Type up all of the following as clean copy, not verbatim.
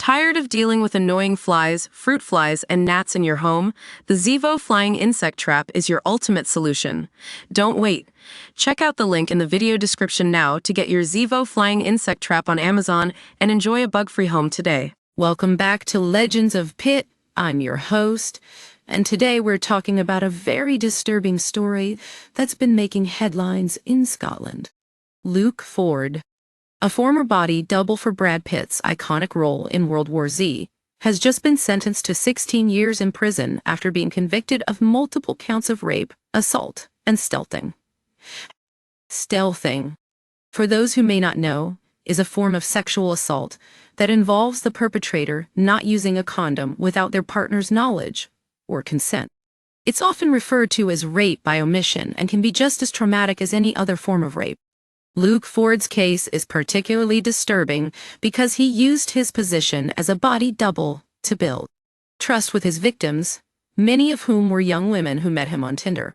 Tired of dealing with annoying flies, fruit flies, and gnats in your home? The Zevo Flying Insect Trap is your ultimate solution. Don't wait. Check out the link in the video description now to get your Zevo Flying Insect Trap on Amazon and enjoy a bug-free home today. Welcome back to Legends of Pitt. I'm your host, and today we're talking about a very disturbing story that's been making headlines in Scotland. Luke Ford, a former body double for Brad Pitt's iconic role in World War Z, has just been sentenced to 16 years in prison after being convicted of multiple counts of rape, assault, and stealthing. Stealthing, for those who may not know, is a form of sexual assault that involves the perpetrator not using a condom without their partner's knowledge or consent. It's often referred to as rape by omission and can be just as traumatic as any other form of rape. Luke Ford's case is particularly disturbing because he used his position as a body double to build trust with his victims, many of whom were young women who met him on Tinder.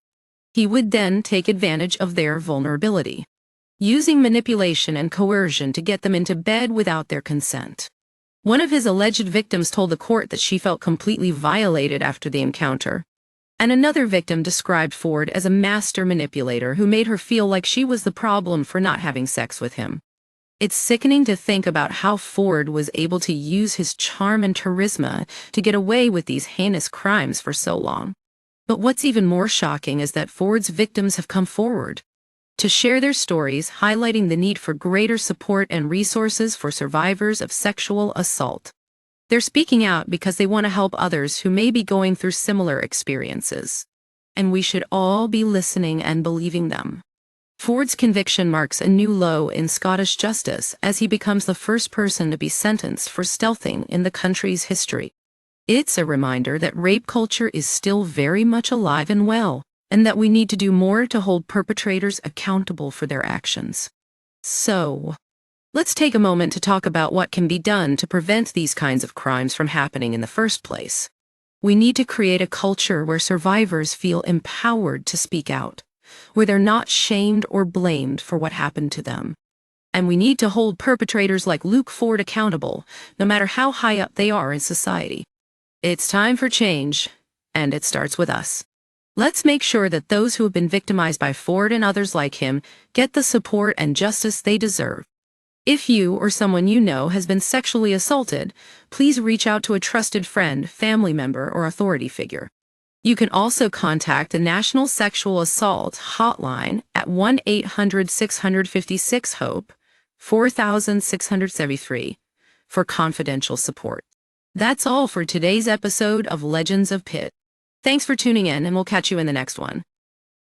He would then take advantage of their vulnerability, using manipulation and coercion to get them into bed without their consent. One of his alleged victims told the court that she felt completely violated after the encounter, and another victim described Ford as a master manipulator who made her feel like she was the problem for not having sex with him. It's sickening to think about how Ford was able to use his charm and charisma to get away with these heinous crimes for so long. But what's even more shocking is that Ford's victims have come forward to share their stories, highlighting the need for greater support and resources for survivors of sexual assault. They're speaking out because they want to help others who may be going through similar experiences. And we should all be listening and believing them. Ford's conviction marks a new low in Scottish justice as he becomes the first person to be sentenced for stealthing in the country's history. It's a reminder that rape culture is still very much alive and well, and that we need to do more to hold perpetrators accountable for their actions. So, let's take a moment to talk about what can be done to prevent these kinds of crimes from happening in the first place. We need to create a culture where survivors feel empowered to speak out, where they're not shamed or blamed for what happened to them. And we need to hold perpetrators like Luke Ford accountable, no matter how high up they are in society. It's time for change, and it starts with us. Let's make sure that those who have been victimized by Ford and others like him get the support and justice they deserve. If you or someone you know has been sexually assaulted, please reach out to a trusted friend, family member, or authority figure. You can also contact the National Sexual Assault Hotline at 1-800-656-HOPE, 4673, for confidential support. That's all for today's episode of Legends of Pitt. Thanks for tuning in, and we'll catch you in the next one.